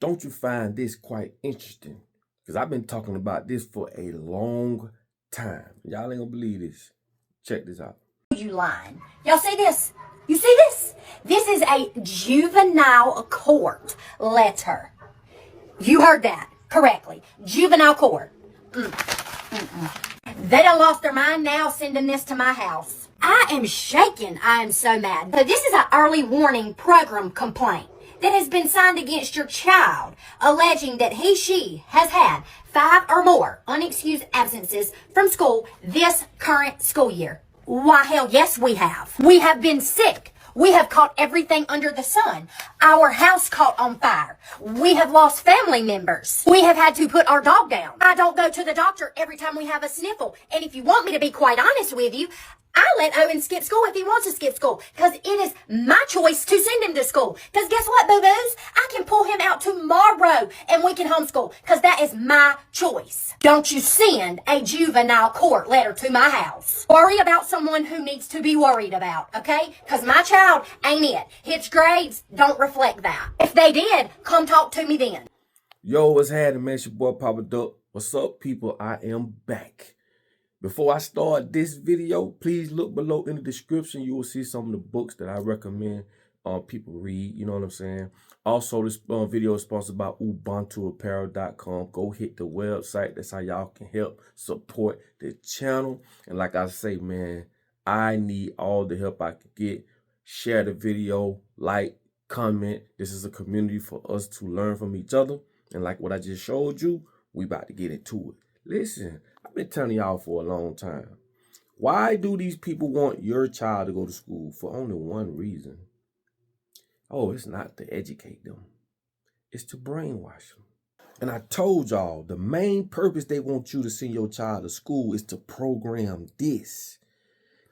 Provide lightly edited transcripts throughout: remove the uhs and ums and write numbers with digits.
Don't you find this quite interesting? Because I've been talking about this for a long time. Y'all ain't gonna believe this. Check this out. You lying. Y'all see this? You see this? This is a juvenile court letter. You heard that correctly. Juvenile court. They done lost their mind now sending this to my house. I am shaking. I am so mad. So this is an early warning program complaint that has been signed against your child, alleging that she has had 5 or more unexcused absences from school this current school year. Why, hell, yes, we have. We have been sick. We have caught everything under the sun. Our house caught on fire. We have lost family members. We have had to put our dog down. I don't go to the doctor every time we have a sniffle. And if you want me to be quite honest with you, I let Owen skip school if he wants to skip school, because it is my choice to send him to school. Because guess what, boo-boos? I can pull him out tomorrow and we can homeschool, because that is my choice. Don't you send a juvenile court letter to my house. Worry about someone who needs to be worried about, okay? Because my child ain't it. His grades don't reflect that. If they did, come talk to me then. Yo, what's happening, man? It's your boy Papa Duck. What's up, people? I am back. Before I start this video, please look below in the description. You will see some of the books that I recommend people read. You know what I'm saying? Also, this video is sponsored by UbuntuApparel.com. Go hit the website. That's how y'all can help support the channel. And like I say, man, I need all the help I can get. Share the video, like, comment. This is a community for us to learn from each other. And like what I just showed you, we about to get into it. Listen, I've been telling y'all for a long time. Why do these people want your child to go to school? For only one reason. Oh, it's not to educate them. It's to brainwash them. And I told y'all, the main purpose they want you to send your child to school is to program this.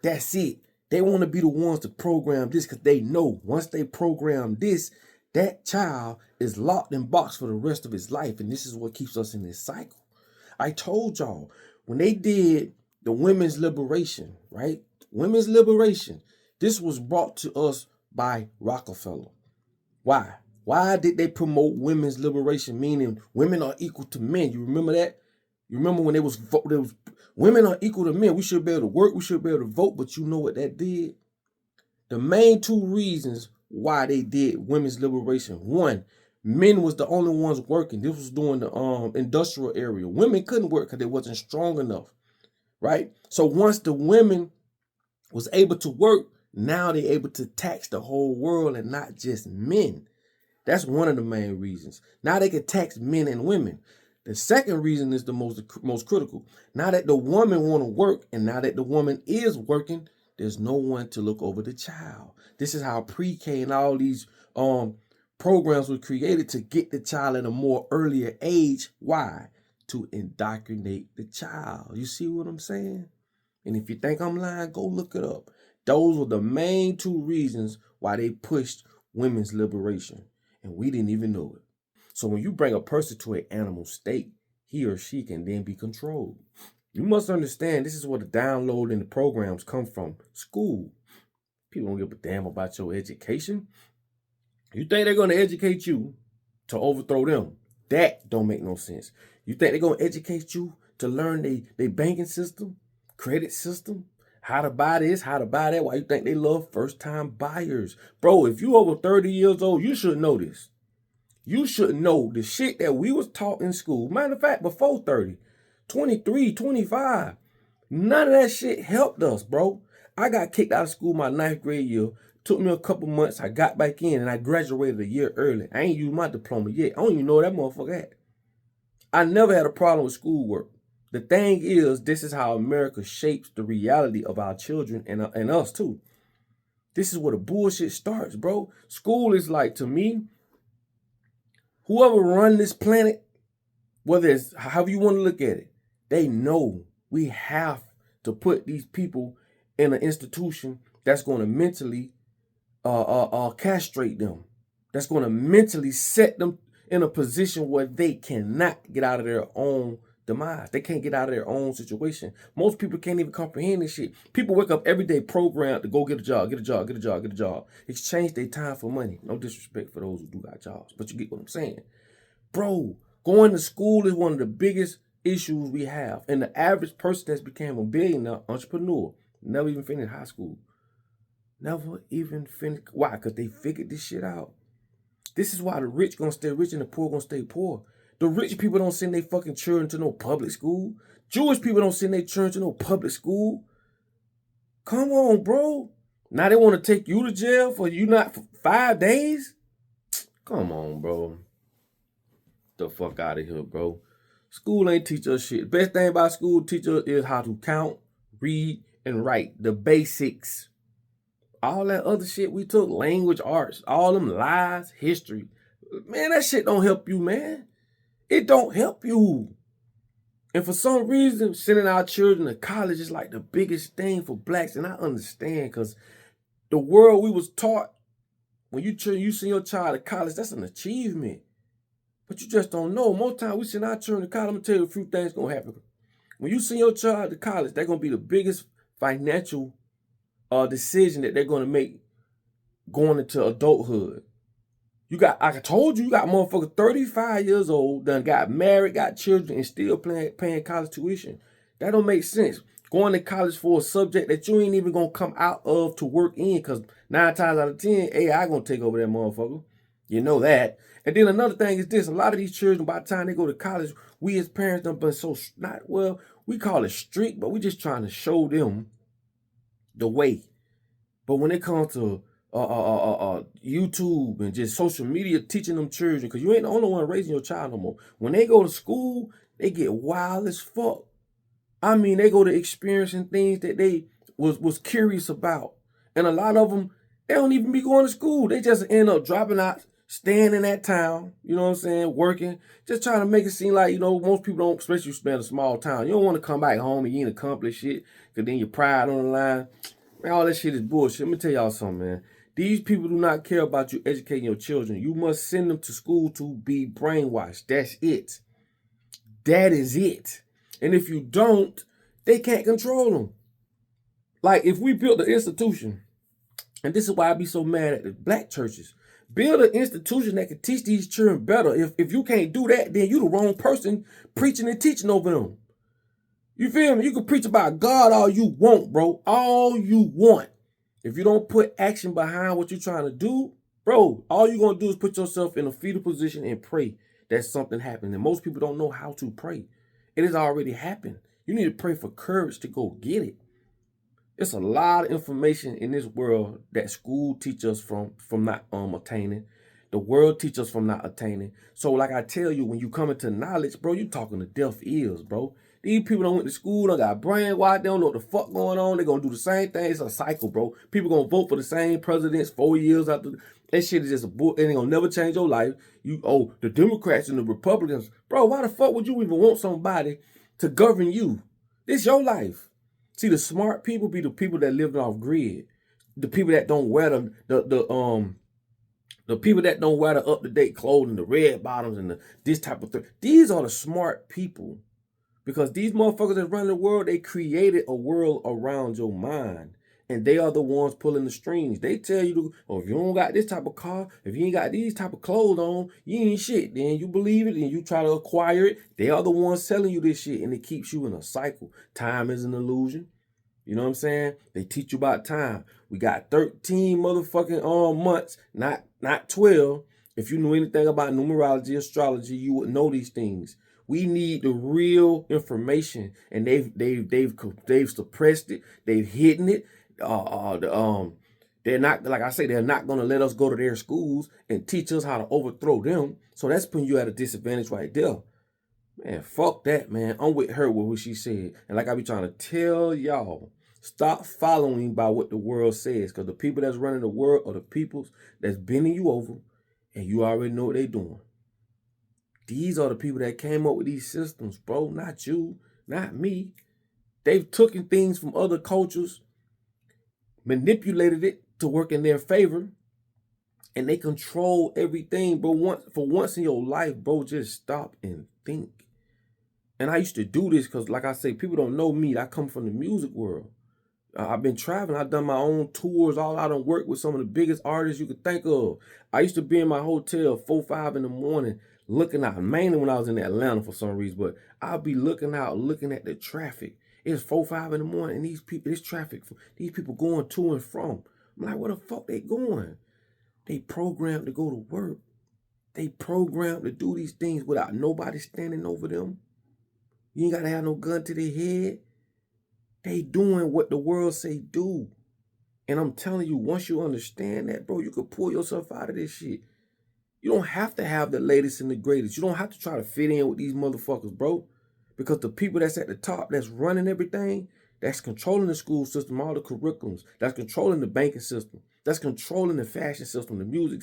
That's it. They want to be the ones to program this, because they know once they program this, that child is locked in box for the rest of his life. And this is what keeps us in this cycle. I told y'all, when they did the women's liberation, right? Women's liberation, this was brought to us by Rockefeller. Why? Why did they promote women's liberation, meaning women are equal to men? You remember that? You remember when there was women are equal to men. We should be able to work. We should be able to vote. But you know what that did? The main 2 reasons why they did women's liberation. One, men was the only ones working. This was during the industrial area. Women couldn't work because they wasn't strong enough, right? So once the women was able to work, now they're able to tax the whole world and not just men. That's one of the main reasons. Now they can tax men and women. The second reason is the most critical. Now that the woman want to work, and now that the woman is working, there's no one to look over the child. This is how pre-K and all these programs were created, to get the child at a more earlier age. Why? To indoctrinate the child. You see what I'm saying? And if you think I'm lying, go look it up. Those were the main 2 reasons why they pushed women's liberation. And we didn't even know it. So when you bring a person to an animal state, he or she can then be controlled. You must understand, this is where the download in the programs come from. School. People don't give a damn about your education. You think they're going to educate you to overthrow them? That don't make no sense. You think they're going to educate you to learn their banking system, credit system, how to buy this, how to buy that? Why you think they love first-time buyers? Bro, if you over 30 years old, you should know this. You should know the shit that we was taught in school. Matter of fact, before 30, 23, 25, none of that shit helped us, bro. I got kicked out of school my 9th grade year. Took me a couple months. I got back in and I graduated a year early. I ain't used my diploma yet. I don't even know where that motherfucker at. I never had a problem with schoolwork. The thing is, this is how America shapes the reality of our children and us too. This is where the bullshit starts, bro. School is like, to me, whoever run this planet, whether it's however you want to look at it, they know we have to put these people in an institution that's going to mentally castrate them. That's going to mentally set them in a position where they cannot get out of their own demise. They can't get out of their own situation. Most people can't even comprehend this shit. People wake up every day programmed to go get a job, get a job, exchange their time for money. No disrespect for those who do got jobs, but you get what I'm saying. Bro, going to school is one of the biggest issues we have. And the average person that's became a billionaire entrepreneur never even finished high school. Never even finished. Why? Because they figured this shit out. This is why the rich gonna stay rich and the poor gonna stay poor. The rich people don't send their fucking children to no public school. Jewish people don't send their children to no public school. Come on, bro. Now they want to take you to jail for you not for 5 days? Come on, bro. The fuck out of here, bro. School ain't teach us shit. The best thing about school teach us is how to count, read, and write. The basics. All that other shit we took, language, arts, all them lies, history. Man, that shit don't help you, man. It don't help you. And for some reason, sending our children to college is like the biggest thing for blacks. And I understand, because the world we was taught, when you send your child to college, that's an achievement. But you just don't know. Most times we send our children to college, I'm going to tell you a few things going to happen. When you send your child to college, they're going to be the biggest financial decision that they're going to make going into adulthood. I told you got motherfuckers 35 years old, done got married, got children, and still paying college tuition. That don't make sense. Going to college for a subject that you ain't even going to come out of to work in, because 9 times out of 10, AI going to take over that motherfucker. You know that. And then another thing is this. A lot of these children, by the time they go to college, we as parents done been so, we call it strict, but we just trying to show them the way. But when it comes to YouTube and just social media teaching them children, because you ain't the only one raising your child no more. When they go to school, they get wild as fuck. I mean, they go to experiencing things that they was curious about. And a lot of them, they don't even be going to school. They just end up dropping out, staying in that town, you know what I'm saying, working, just trying to make it seem like, most people don't, especially you spend a small town. You don't want to come back home and you ain't accomplished shit, because then your pride on the line. Man, all that shit is bullshit. Let me tell y'all something, man. These people do not care about you educating your children. You must send them to school to be brainwashed. That's it. That is it. And if you don't, they can't control them. Like, if we built an institution, and this is why I be so mad at the black churches, build an institution that can teach these children better. If you can't do that, then you the wrong person preaching and teaching over them. You feel me? You can preach about God all you want, bro. All you want. If you don't put action behind what you're trying to do, bro, all you're going to do is put yourself in a fetal position and pray that something happens. And most people don't know how to pray. It has already happened. You need to pray for courage to go get it. It's a lot of information in this world that school teaches us from not attaining. The world teaches us from not attaining. So like I tell you, when you come into knowledge, bro, you talking to deaf ears, bro. These people don't went to school, don't got brainwashed, they don't know what the fuck going on. They're going to do the same thing. It's a cycle, bro. People going to vote for the same presidents 4 years after. That shit is just a bull. It ain't going to never change your life. The Democrats and the Republicans. Bro, why the fuck would you even want somebody to govern you? This your life. See, the smart people be the people that live off grid. The people that don't wear the people that don't wear the up-to-date clothing, the red bottoms and this type of thing. These are the smart people. Because these motherfuckers that run the world, they created a world around your mind. And they are the ones pulling the strings. They tell you, if you don't got this type of car, if you ain't got these type of clothes on, you ain't shit. Then you believe it and you try to acquire it. They are the ones selling you this shit. And it keeps you in a cycle. Time is an illusion. You know what I'm saying? They teach you about time. We got 13 motherfucking months, not 12. If you knew anything about numerology, astrology, you would know these things. We need the real information, and they've suppressed it. They've hidden it. They're not, like I say, they're not gonna let us go to their schools and teach us how to overthrow them. So that's putting you at a disadvantage right there. Man, fuck that, man. I'm with her with what she said. And like I be trying to tell y'all, stop following by what the world says, because the people that's running the world are the people that's bending you over, and you already know what they're doing. These are the people that came up with these systems, bro. Not you, not me. They've taken things from other cultures, manipulated it to work in their favor, and they control everything, bro. For once in your life, bro, just stop and think. And I used to do this because, like I say, people don't know me. I come from the music world. I've been traveling. I've done my own tours. All I done worked with some of the biggest artists you could think of. I used to be in my hotel 4, 5 in the morning looking out, mainly when I was in Atlanta for some reason, but I'll be looking out, looking at the traffic. It's 4, 5 in the morning, and these people, this traffic, these people going to and from. I'm like, where the fuck they going? They programmed to go to work. They programmed to do these things without nobody standing over them. You ain't got to have no gun to their head. They doing what the world say do. And I'm telling you, once you understand that, bro, you could pull yourself out of this shit. You don't have to have the latest and the greatest. You don't have to try to fit in with these motherfuckers, bro. Because the people that's at the top, that's running everything, that's controlling the school system, all the curriculums, that's controlling the banking system, that's controlling the fashion system, the music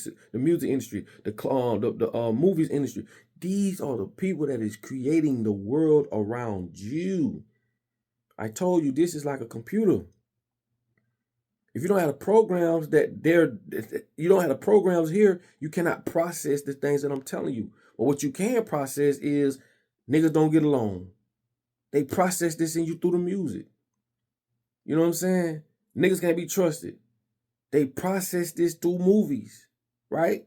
industry, the movies industry. These are the people that is creating the world around you. I told you this is like a computer. If you don't have the programs you don't have the programs here, you cannot process the things that I'm telling you. But what you can process is niggas don't get along. They process this in you through the music. You know what I'm saying? Niggas can't be trusted. They process this through movies, right?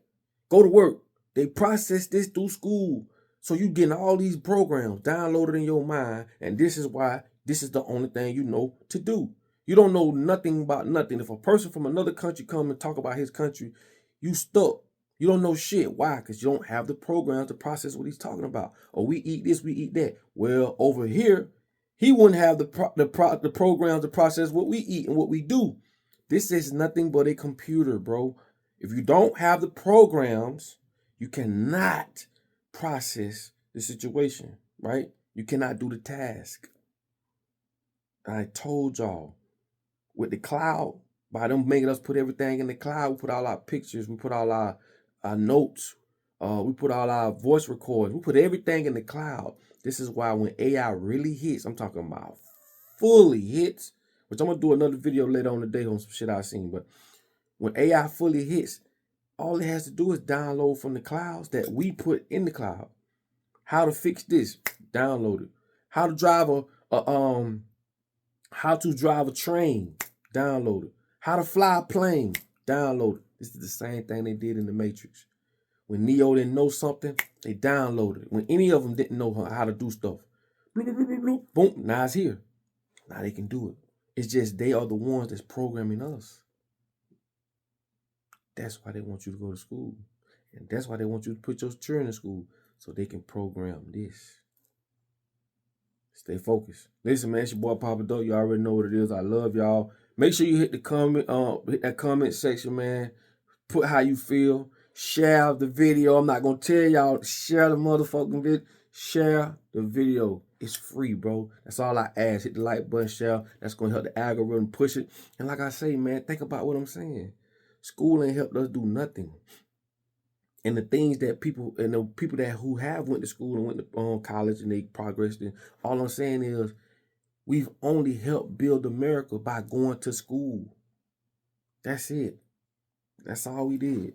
Go to work. They process this through school. So you getting all these programs downloaded in your mind, and this is why this is the only thing you know to do. You don't know nothing about nothing. If a person from another country come and talk about his country, you stuck. You don't know shit. Why? Because you don't have the programs to process what he's talking about. Or we eat this, we eat that. Well, over here, he wouldn't have the programs to process what we eat and what we do. This is nothing but a computer, bro. If you don't have the programs, you cannot process the situation, right? You cannot do the task. I told y'all, with the cloud, by them making us put everything in the cloud, we put all our pictures, we put all our notes, we put all our voice recordings, we put everything in the cloud. This is why when AI really hits, I'm talking about fully hits, which I'm going to do another video later on today on some shit I've seen, but when AI fully hits, all it has to do is download from the clouds that we put in the cloud. How to fix this, download it. How to drive a train, download it. How to fly a plane, download it. This is the same thing they did in the Matrix. When Neo didn't know something, they downloaded it. When any of them didn't know how to do stuff, bloop, bloop, bloop, bloop, boom, now it's here. Now they can do it. It's just they are the ones that's programming us. That's why they want you to go to school. And that's why they want you to put your children in school, so they can program this. Stay focused. Listen, man, it's your boy Papa Dope. You already know what it is. I love y'all. Make sure you hit the comment section, man. Put how you feel. Share the video. I'm not gonna tell y'all, share the motherfucking video. Share the video. It's free, bro. That's all I ask. Hit the like button, share. That's gonna help the algorithm push it. And like I say, man, think about what I'm saying. School ain't helped us do nothing. And the things that people, and the people who have went to school and went to college and they progressed, and all I'm saying is we've only helped build America by going to school. That's it. That's all we did.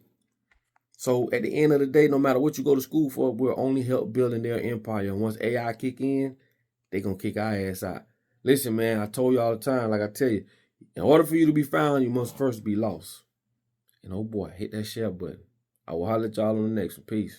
So at the end of the day, no matter what you go to school for, we'll only help building their empire. And once AI kick in, they gonna kick our ass out. Listen, man, I told you all the time, like I tell you, in order for you to be found, you must first be lost. And oh boy, hit that share button. I will holler at y'all on the next one. Peace.